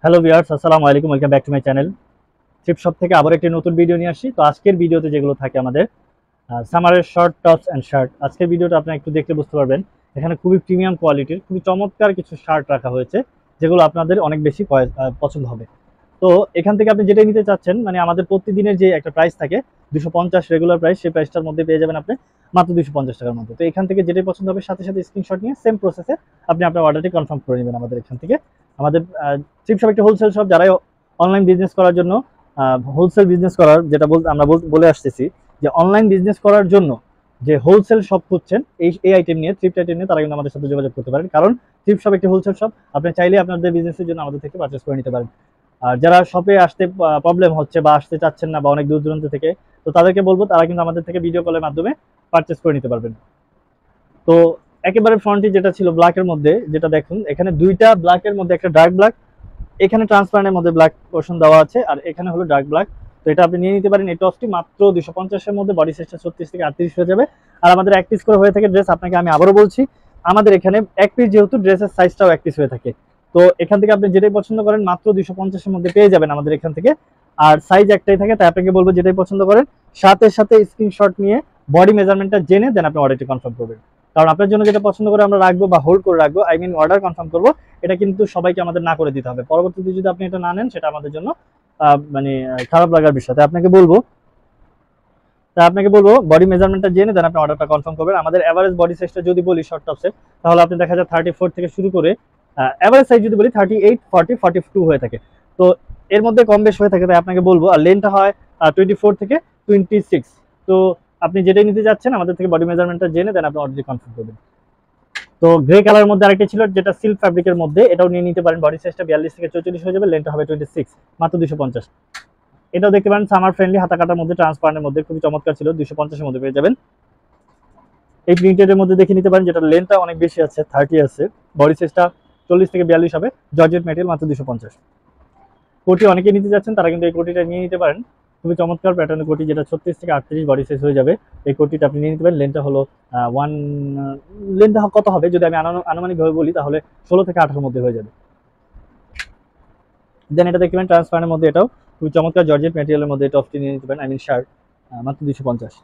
Hello viewers, আসসালামু আলাইকুম। Welcome back to my channel. Thrift shop থেকে আবার একটি নতুন ভিডিও নিয়ে আসি। তো আজকের ভিডিওতে যেগুলো থাকে আমাদের সামারের শর্ট টপস অ্যান্ড শার্ট। আজকের ভিডিওটা আপনি একটু দেখলে বুঝতে পারবেন এখানে খুবই প্রিমিয়াম কোয়ালিটির খুবই চমৎকার কিছু শার্ট রাখা হয়েছে, যেগুলো আপনাদের অনেক বেশি পছন্দ হবে। তো এখান থেকে আপনি যেটাই নিতে চাচ্ছেন, মানে আমাদের প্রতিদিনের যে একটা প্রাইস থাকে 250 রেগুলার প্রাইস, সেই প্রাইসটার মধ্যে পেয়ে যাবেন আপনি মাত্র 250 টাকার মধ্যে। তো এখান থেকে যেটাই পছন্দ হবে সাথে সাথে স্ক্রিনশট নিয়ে সেম প্রসেসে আপনি আপনার অর্ডারটি কনফার্ম করে নেবেন আমাদের এখান থেকে। আমাদের থ্রিফট শপ একটা হোলসেল শপ, যারাই অনলাইন বিজনেস করার জন্য হোলসেল বিজনেস করার যেটা আমরা বলে আসতেছি যে অনলাইন বিজনেস করার জন্য যে হোলসেল শপ খুঁজছেন এই আইটেম নিয়ে, থ্রিফট আইটেম নিয়ে, তারা কিন্তু আমাদের সাথে যোগাযোগ করতে পারেন। কারণ থ্রিফট শপ একটি হোলসেল শপ, আপনি চাইলে আপনাদের বিজনেসের জন্য আমাদের থেকে পারচেস করে নিতে পারেন। আর যারা শপে আসতে প্রবলেম হচ্ছে বা আসতে চাচ্ছেন না বা অনেক দূর দূরান্ত থেকে, তো তাদেরকে বলবো তারা কিন্তু আমাদের থেকে ভিডিও কলের মাধ্যমে পারচেস করে নিতে পারবেন। তো একেবারে ফ্রন্টে যেটা ছিল ব্ল্যাকের মধ্যে, যেটা দেখুন এখানে দুইটা ব্ল্যাকের মধ্যে একটা ডার্ক ব্ল্যাক, এখানে ট্রান্সপারেন্টের মধ্যে ব্ল্যাক পোর্শন দেওয়া আছে, আর এখানে হলো ডার্ক ব্ল্যাক। তো এটা আপনি নিয়ে নিতে পারেন। এই টপসটি মাত্র 250 এর মধ্যে, বডি সাইজটা 36 থেকে 38 হয়ে যাবে। আর আমাদের এক পিস করে হয়ে থাকে ড্রেস। আপনাকে আমি আবারও বলছি, আমাদের এখানে এক পিস যেহেতু, ড্রেসের সাইজটাও এক পিস হয়ে থাকে। তো এখান থেকে আপনি যেটাই পছন্দ করেন মাত্র 250 এর মধ্যে পেয়ে যাবেন আমাদের এখান থেকে। আর সাইজ একটাই থাকে, তাই আপনাকে বলবো যেটাই পছন্দ করেন সাথে সাথে স্ক্রিনশট নিয়ে বডি মেজারমেন্টটা জেনে দেন আপনি অর্ডারটি কনফার্ম করবেন। কারণ আপনার জন্য যেটা পছন্দ করে আমরা রাখবো বা হোল্ড করে রাখবো, আই মিন অর্ডার কনফার্ম করবো, এটা কিন্তু সবাইকে আমাদের না করে দিতে হবে। পরবর্তীতে যদি আপনি এটা না নেন, সেটা আমাদের জন্য মানে খারাপ লাগার বিষয়। তাই আপনাকে বলবো বডি মেজারমেন্টটা জেনে দেন আপনি অর্ডারটা কনফার্ম করবেন। আমাদের এভারেজ বডি সাইজটা যদি বলি শর্ট টপসে, তাহলে আপনি দেখা যায় 34 থেকে শুরু করে এভারেজ সাইজ যদি বলি 38, 40, 42 হয়ে থাকে। তো এর মধ্যে কম বেশ হয়ে থাকে, তাই আপনাকে বলবো। আর লেনটা হয় 24 থেকে 26। তো আপনি যেটাই নিতে যাচ্ছেন আমাদের থেকে বডি মেজারমেন্টটা জেনে দেন আপনি অর্ডারটি কনফার্ম করবেন। তো গ্রে কালার মধ্যে আরেকটা ছিল, যেটা সিল্ক ফ্যাব্রিকের মধ্যে, এটাও নিয়ে নিতে পারেন। বডি সাইজটা 42 থেকে 44 হয়ে যাবে, লেনটা হবে 26, মাত্র 250। এটাও দেখতে পারেন সামার ফ্রেন্ডলি, হাতা কাটার মধ্যে, ট্রান্সপারেন্টের মধ্যে, খুবই চমৎকার ছিল। 250 এর মধ্যে পেয়ে যাবেন। এই প্রিন্টেডের মধ্যে দেখে নিতে পারেন, যেটা লেনটা অনেক বেশি আছে, 30 আছে, বডি সাইজটা 40 থেকে 42 হবে, জর্জেট মেটেরিয়াল, মাত্র 250। কোটি অনেকেই নিতে যাচ্ছেন, তারা কিন্তু এই কোটিটা নিয়ে নিতে পারেন। খুবই চমৎকার প্যাটার্নের কোটি, যেটা 36 থেকে 38 বডি সাইজ হয়ে যাবে। এই কোটিটা আপনি নিয়ে নিতে পারেন। লেনটা হলো ওয়ান, লেনটা কত হবে যদি আমি আনুমানিকভাবে বলি, তাহলে 16 থেকে 18 মধ্যে হয়ে যাবে। দেন এটা দেখতে পারেন ট্রান্সপারেন্টের মধ্যে, এটাও খুবই চমৎকার জর্জেট ম্যাটেরিয়ালের মধ্যে টপটি নিয়ে নিতে পারেন, আই মিন শার্ট, মাত্র 250।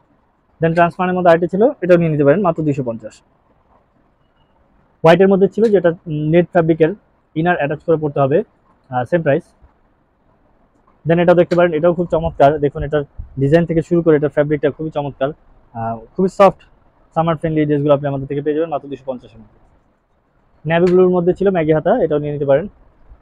দেন ট্রান্সপারেন্টের মধ্যে আরেকটি ছিল, এটাও নিয়ে নিতে পারেন মাত্র 250। হোয়াইটের মধ্যে ছিল, যেটা নেট ফ্যাব্রিকের, ইনার অ্যাটাচ করে পড়তে হবে, সেম প্রাইস। দেন এটাও দেখতে পারেন, এটাও খুব চমৎকার। দেখুন এটার ডিজাইন থেকে শুরু করে এটার ফ্যাব্রিকটা খুবই চমৎকার, খুবই সফট, সামার ফ্রেন্ডলি ড্রেসগুলো আপনি আমাদের থেকে পেয়ে যাবেন মাত্র 250-এর মধ্যে। নেভি ব্লুর মধ্যে ছিল ম্যাগি হাতা, এটাও নিয়ে নিতে পারেন,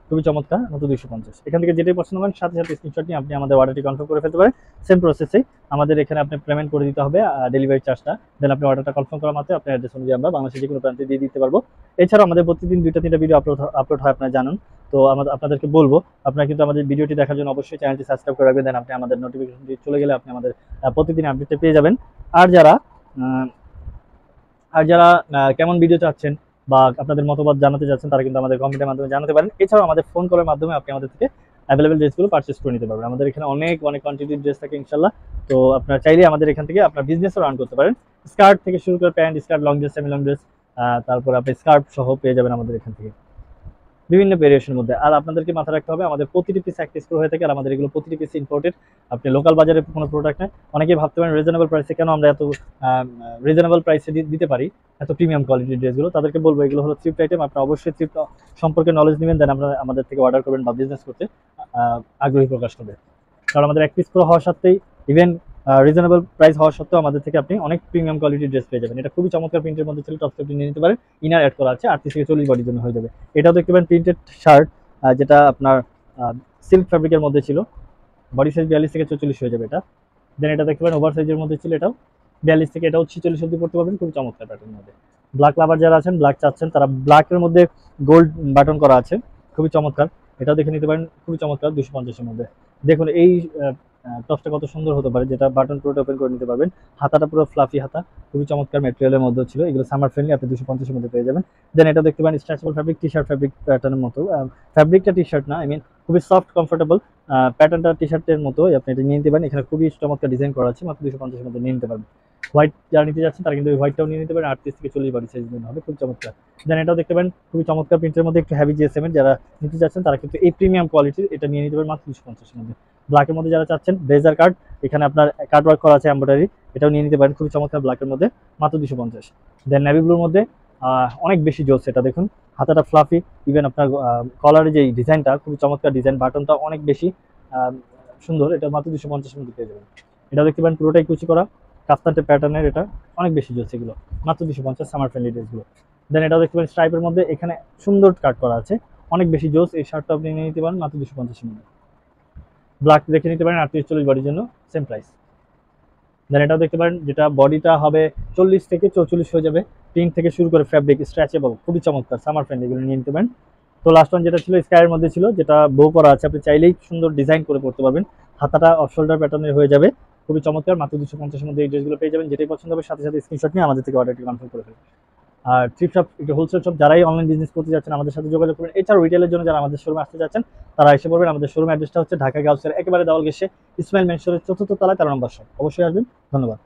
খুবই চমৎকার, মাত্র 250। এখান থেকে যেটাই পছন্দ করেন সাথে সাথে স্ক্রিনশট নিয়ে আপনি আমাদের অর্ডারটি কনফার্ম করে ফেলতে পারেন। সেম প্রসেসেই আমাদের এখানে আপনি পেমেন্ট করে দিতে হবে ডেলিভারি চার্জটা। দেন আপনি অর্ডারটা কনফার্ম করা মাত্র আপনার অ্যাড্রেস অনুযায়ী আমরা বাংলাদেশের যে কোনো প্রান্তে দিয়ে দিতে পারবো। এছাড়াও আমাদের প্রতিদিন 2টা 3টা ভিডিও আপলোড হয়, আপনারা জানেন। তো আপনাদেরকে বলবো, আপনারা কিন্তু আমাদের ভিডিওটি দেখার জন্য অবশ্যই চ্যানেলটি সাবস্ক্রাইব করে রাখবেন। দেন আপনি আমাদের নোটিফিকেশনটি চলে গেলে আপনি আমাদের প্রতিদিন আপডেটটা পেয়ে যাবেন। আর যারা আহ, আর যারা কেমন ভিডিও চাচ্ছেন বা আপনাদের মতামত জানাতে চাচ্ছেন, তারা কিন্তু আমাদের কমেন্টের মাধ্যমে জানাতে পারেন। এছাড়াও আমাদের ফোন কলের মাধ্যমে আপনি আমাদের থেকে অ্যাভেলেবল ড্রেসগুলো পারচেস করে নিতে পারবেন। আমাদের এখানে অনেক অনেক কোয়ান্টিটির ড্রেস থাকে ইনশাল্লাহ। তো আপনারা চাইলে আমাদের এখান থেকে আপনার বিজনেসও রান করতে পারেন। স্কার্ট থেকে শুরু করে pant, skirt, long dress, semi long dress, তারপর আপনি স্কার্ট সহ পেয়ে যাবেন আমাদের এখান থেকে বিভিন্ন ভেরিয়েশনের মধ্যে। আর আপনাদেরকে মাথায় রাখতে হবে, আমাদের প্রতিটি পিস এক পিস করে হয়ে থাকে, আর আমাদের এগুলো প্রতিটি পিস ইম্পোর্টেড। আপনি লোকাল বাজারে কোনো প্রোডাক্ট নেই। অনেকেই ভাবতে পারেন রিজনেবল প্রাইসে কেন আমরা এত রিজনেবল প্রাইসে দিতে পারি এত প্রিমিয়াম কোয়ালিটির ড্রেসগুলো। তাদেরকে বলবো এগুলো হলো থ্রিফট আইটেম। আপনারা অবশ্যই থ্রিফট সম্পর্কে নলেজ নেবেন, দেন আপনারা আমাদের থেকে অর্ডার করবেন বা বিজনেস করতে আগ্রহী প্রকাশ করবেন। কারণ আমাদের এক পিস করে হওয়া সত্ত্বেই, ইভেন রিজনেবল প্রাইস হওয়া সত্ত্বেও আমাদের থেকে আপনি অনেক প্রিমিয়াম কোয়ালিটির ড্রেস পেয়ে যাবেন। এটা খুবই চমৎকার প্রিন্টের মধ্যে ছিল, টপ সেফটি নিয়ে নিতে পারেন। ইনার অ্যাড করা আছে, 38 থেকে 40 বডির জন্য হয়ে যাবে। এটাও দেখতে পারেন প্রিন্টেড শার্ট, যেটা আপনার সিল্ক ফ্যাব্রিকের মধ্যে ছিল, বডি সাইজ 42 থেকে 44 হয়ে যাবে এটা। দেন এটা দেখতে পারেন ওভার সাইজের মধ্যে ছিল, এটাও 42 থেকে এটাও 46 অব্দি পড়তে পারবেন, খুবই চমৎকার প্যাটার্নের মধ্যে। ব্ল্যাক লাভার যারা আছেন, ব্ল্যাক চাচ্ছেন, তারা ব্ল্যাকের মধ্যে গোল্ড বাটন করা আছে, খুবই চমৎকার। এটাও দেখে নিতে পারেন, খুবই চমৎকার, 250-এর মধ্যে। দেখুন এই টপসটা কত সুন্দর হতে পারে, যেটা বাটন পুরোটা ওপেন করে নিতে পারবেন। হাতাটা পুরো ফ্লাফি হাতা, খুবই চমৎকার ম্যাটেরিয়ালের মধ্যে ছিল। এগুলো সামার ফ্রেন্ডলি, আপনি 250-এর মধ্যে পেয়ে যাবেন। দেন এটা দেখতে পারেন stretchable fabric, T shirt fabric প্যাটার্নের মতো। ফ্যাব্রিকটা টি শার্ট না, আই মিন খুবই সফট কমফোর্টেবল, প্যাটার্নটা টি শার্টের মতো। আপনি এটা নিয়ে নিতে পারেন। এখানে খুবই চমৎকার ডিজাইন করা আছে, মাত্র 250-এর মধ্যে নিয়ে নিতে পারবেন। হোয়াইট যারা নিতে যাচ্ছেন তারা কিন্তু হোয়াইটটাও নিয়ে নিতে পারেন, 38 থেকে 40 বডি সাইজ হবে, খুব চমৎকার। দেন এটাও দেখতে পারেন খুবই চমৎকার প্রিন্টের মধ্যে একটু হেভি জিএসএম এর, যারা নিতে যাচ্ছেন তারা কিন্তু এই প্রিমিয়াম কোয়ালিটির এটা নিয়ে নিতে পারেন মাত্র 250 এর মধ্যে। ব্ল্যাকের মধ্যে যারা চাচ্ছেন ব্লেজার কার্ড, এখানে আপনার কার্ড ওয়ার্ক করা আছে এমব্রয়ডারি, এটাও নিয়ে নিতে পারেন খুবই চমৎকার ব্ল্যাকের মধ্যে মাত্র 250। দেন নেভি ব্লুর মধ্যে অনেক বেশি জোস, এটা দেখুন হাতাটা ফ্লাফি, ইভেন আপনার কলারের যে ডিজাইনটা খুবই চমৎকার ডিজাইন, বাটনটা অনেক বেশি সুন্দর, এটা মাত্র 250 এর মধ্যে পেয়ে যাবেন। এটা দেখতে পারেন পুরোটাই কুচি করা কাফতানটা প্যাটার্নের, এটা অনেক বেশি জোস এগুলো, মাত্র 250 সামার ফ্রেন্ডলি ড্রেসগুলো। দেন এটাও দেখতে পারেন স্ট্রাইপের মধ্যে এখানে সুন্দর কাট করা আছে, অনেক বেশি জোস, এই শার্টটা আপনি নিয়ে নিতে পারেন মাত্র 250 এর মধ্যে। ব্ল্যাক দেখে নিতে পারেন 38-40 বডির জন্য সেম প্রাইস। দেন এটাও দেখতে পারেন যেটা বডিটা হবে 40 থেকে 44 হয়ে যাবে, প্রিন্ট থেকে শুরু করে ফ্যাব্রিক স্ট্রেচেবল, খুবই চমৎকার সামার ফ্রেন্ড, এগুলো নিয়ে নিতে পারেন। তো লাস্ট ওয়ান যেটা ছিল স্কাইয়ের মধ্যে ছিল, যেটা বো করা আছে, আপনি চাইলেই সুন্দর ডিজাইন করে পড়তে পারবেন, হাতাটা অফ শোল্ডার প্যাটার্নের হয়ে যাবে, খুবই চমৎকার, মাত্র 250 এর মধ্যে এই ড্রেসগুলো পেয়ে যাবেন। যেটাই পছন্দ হবে সাথে সাথে স্ক্রিনশট নিয়ে আমাদের থেকে অর্ডারটি কনফার্ম করে ফেলুন। আর থ্রিফট শপ, একটু হোলসেল শপ, যারাই অনলাইন বিজনেস করতে যাচ্ছেন আমাদের সাথে যোগাযোগ করবেন। এছাড়াও রিটেলের জন্য যারা আমাদের শোরুমে আসতে যাচ্ছেন তারা এসে পড়বেন। আমাদের শোরুম অ্যাড্রেসটা হচ্ছে ঢাকা গাউসের একেবারে দেওয়াল ঘেঁষে ইসমাইল মেনশনের 4th তলায় 13 নম্বর শপ, অবশ্যই আসবেন। ধন্যবাদ।